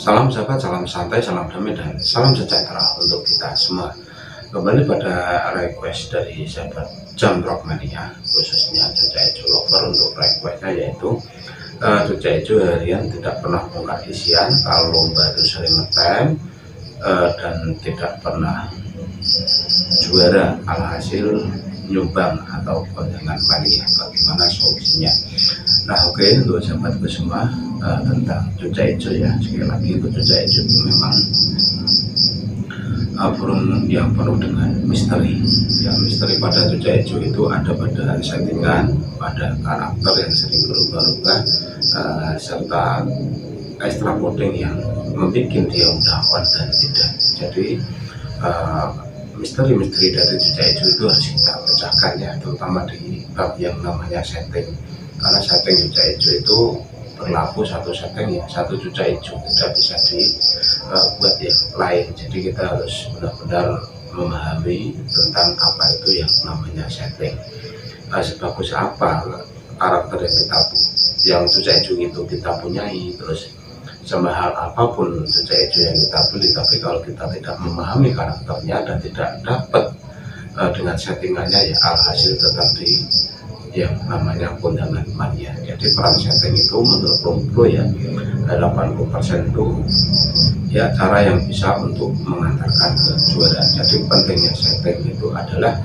Salam sahabat, salam santai, salam damai, dan salam sejahtera untuk kita semua. Kembali pada request dari sahabat Jamrock Mania, khususnya Cuca Ijo Lover, untuk requestnya yaitu Cuca Ijo harian tidak pernah bongkar isian, kalau lomba itu sering ngetem dan tidak pernah juara, alhasil nyumbang atau kondangan mania. Bagaimana solusinya? Nah, oke, untuk sahabatku semua, tentang Cuca Ijo ya, sekali lagi untuk Cuca Ijo itu memang burung yang penuh dengan misteri ya. Misteri pada Cuca Ijo itu ada pada settingan, pada karakter yang sering berubah-ubah, serta extra coding yang membuat dia mudah on dan tidak. Jadi misteri-misteri dari Cuca Ijo itu harus kita pecahkan ya, terutama di bab yang namanya setting. Karena setting Cuca Ijo itu berlaku satu setting ya, satu Cuca Ijo, tidak bisa dibuat yang lain. Jadi kita harus benar-benar memahami tentang apa itu yang namanya setting. Sebagus apa karakter yang Cuca Ijo itu kita punyai, terus semahal apapun Cuca Ijo yang kita beli, tapi kalau kita tidak memahami karakternya dan tidak dapat dengan settingannya ya, alhasil tetap di yang namanya kondangan mania. Jadi peran setting itu menurut Romplo ya 80% itu ya cara yang bisa untuk mengantarkan ke juara. Jadi pentingnya setting itu adalah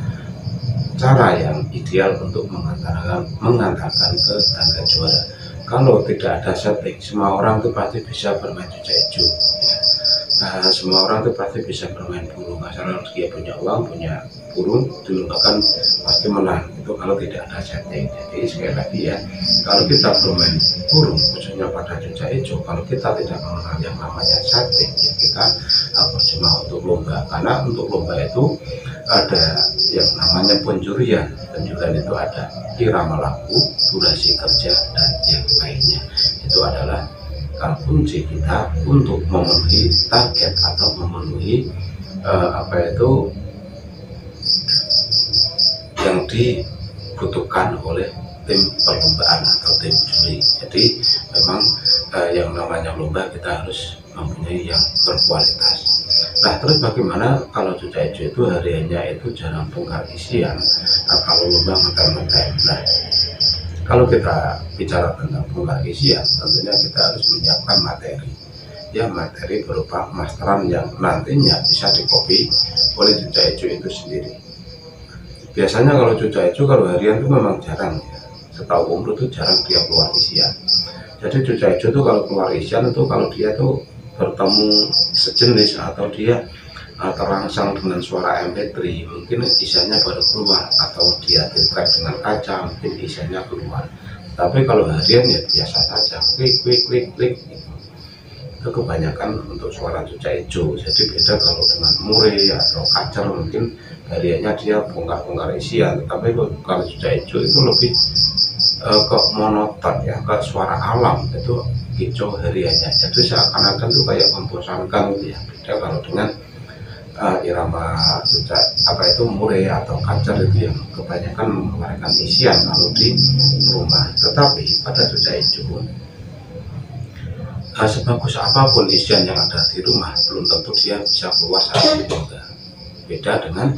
cara yang ideal untuk mengantarkan ke tanda juara. Kalau tidak ada setting, semua orang itu pasti bisa bermain Cuca Ijo ya. Semua orang itu pasti bisa bermain burung, asal dia punya uang, punya burung, dulu bahkan pasti menang itu kalau tidak ada setting. Jadi sekali lagi ya, kalau kita bermain burung khususnya pada Cuca Ijo, kalau kita tidak mengenal yang namanya setting ya, kita percuma untuk lomba. Karena untuk lomba itu ada yang namanya penjurian itu ada irama lagu, durasi kerja, dan yang lainnya. Itu adalah kunci kita untuk memenuhi target atau memenuhi yang dibutuhkan oleh tim perlombaan atau tim juri. Jadi memang yang namanya lomba kita harus mempunyai yang berkualitas. Nah, terus bagaimana kalau Cuca Ijo itu hariannya itu jarang bongkar isian, kalau lomba ngetem-ngetem. Nah, kalau kita bicara tentang bongkar isian, tentunya kita harus menyiapkan materi ya, materi berupa masteran yang nantinya bisa dikopi oleh Cuca Ijo itu sendiri. Biasanya kalau Cuca Ijo kalau harian itu memang jarang ya, setahu umur itu jarang dia keluar isian. Jadi Cuca Ijo itu kalau keluar isian itu kalau dia tuh bertemu sejenis atau dia terangsang dengan suara MP3, mungkin isiannya baru keluar, atau dia di-track dengan kaca, mungkin isiannya keluar. Tapi kalau harian ya biasa saja, klik itu kebanyakan untuk suara Cuca Ijo. Jadi beda kalau dengan mure atau kacer, mungkin hariannya dia bongkar-bongkar isian. Tapi kalau Cuca Ijo itu lebih ke monoton ya, ke suara alam, itu kicau hariannya. Jadi seakan-akan tuh kayak membosankan gitu ya. Beda kalau dengan irama Cuca mure atau kacer itu yang kebanyakan mengeluarkan isian kalau di rumah. Tetapi pada Cuca Ijo sebagus apapun isian yang ada di rumah, belum tentu dia bisa keluar saat di lomba. Beda dengan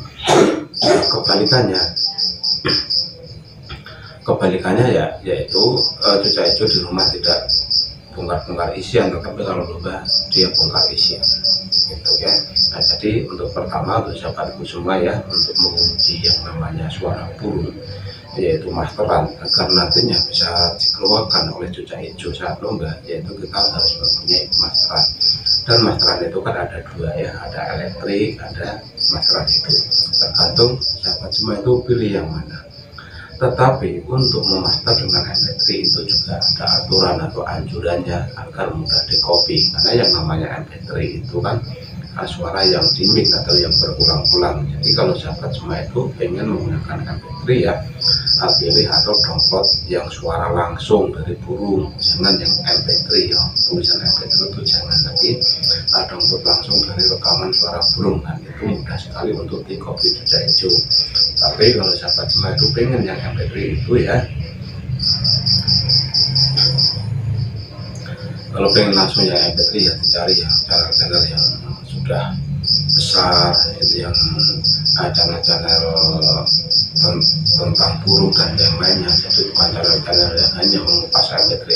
kebalikannya ya, yaitu Cuca Ijo di rumah tidak bongkar-bongkar isian, tetapi kalau lomba dia bongkar isian gitu ya. Nah, jadi untuk pertama untuk sahabatku semua ya, untuk menguji yang namanya suara burung yaitu masteran, agar nantinya bisa dikeluarkan oleh Cuca Ijo saat lomba, yaitu kita harus mempunyai masteran. Dan masteran itu kan ada dua ya, ada elektrik, ada masteran itu, tergantung sahabat semua itu pilih yang mana. Tetapi untuk memaster dengan MP3 itu juga ada aturan atau anjurannya agar mudah dikopi. Karena yang namanya MP3 itu kan suara yang dimik atau yang berulang-ulang. Jadi kalau sahabat semua itu pengen menggunakan MP3 ya, pilih atau download yang suara langsung dari burung, jangan yang MP3 ya. Tulisan MP3 itu jangan, tapi download langsung dari rekaman suara burung. Nah, itu mudah sekali untuk dikopi Cuca Ijo. Tapi kalau sahabat semua itu pengen yang MP3 itu ya, Kalau pengen langsung yang MP3 ya dicari yang channel-channel yang sudah besar, itu yang channel-channel tentang burung dan yang lainnya. Jadi bukan channel-channel yang hanya mengupas MP3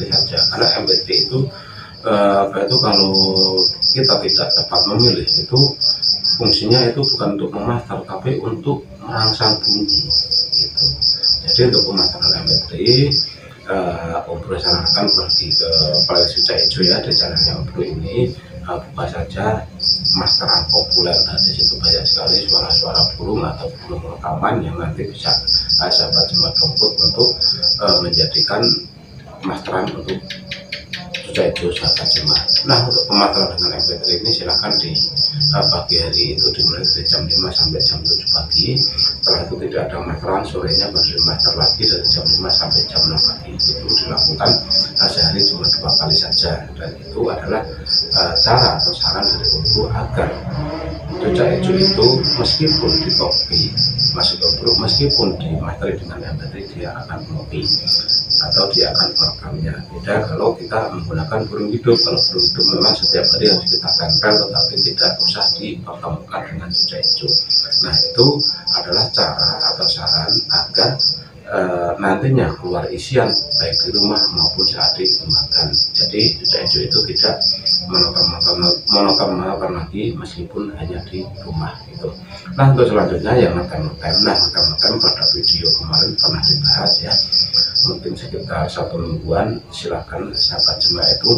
saja, karena MP3 itu kalau kita tidak dapat memilih, itu fungsinya itu bukan untuk memaster tapi untuk merangsang bunyi gitu. Jadi untuk pemasteran MP3 Om Bro sarankan pergi ke playlist Cucak Ijo ya, di channelnya Om Bro ini, buka saja masteran populer. Nah, di situ banyak sekali suara-suara burung atau burung rekaman yang nanti bisa sahabat Jemaat Dongkut untuk menjadikan masteran untuk Cucak Ijo sahabat Jemaat. Nah, untuk pemasteran dengan MP3 ini silakan di pagi hari itu dimulai dari jam 5 sampai jam 7 pagi. Setelah itu tidak ada masteran, sorenya baru master lagi dari jam 5 sampai jam 6 pagi. Itu dilakukan sehari cuma 2 kali saja, dan itu adalah cara atau saran dari guru agar Cucak Ijo itu meskipun di copy meskipun di materi dengan MP3 dia akan copy atau dia akan merekamnya. Beda kalau kita menggunakan burung hidup. Kalau burung hidup memang setiap hari harus kita tempel, tetapi tidak usah dipertemukan dengan Cucak Ijo. Nah, itu adalah cara atau saran agar nantinya keluar isian baik di rumah maupun saat dikembangkan. Jadi Cucak Ijo itu tidak monoton lagi meskipun hanya di rumah itu. Nah, untuk selanjutnya yang ngetem. Nah, ngetem pada video kemarin pernah dibahas ya, mungkin sekitar 1 mingguan. Silakan sahabat Jemaat itu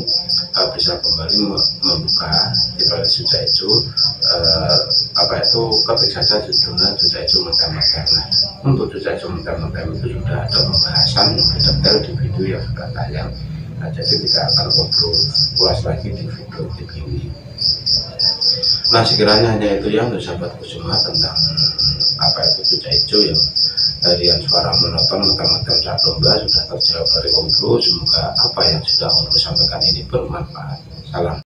bisa kembali membuka di playlist Cucak Ijo, ketik saja judulnya Cucak Ijo ngetem. Nah, untuk Cucak Ijo ngetem itu sudah ada pembahasan lebih detail di video yang sudah tayang. Nah, jadi kita akan ngobrol ulas lagi di video ini. Nah, sekiranya hanya itu yang untuk sahabatku semua tentang apa itu Cucak Ijo yang harian suara monoton ngetem saat lomba sudah terjawab dari Om Bro. Semoga apa yang sudah Om Bro sampaikan ini bermanfaat. Salam.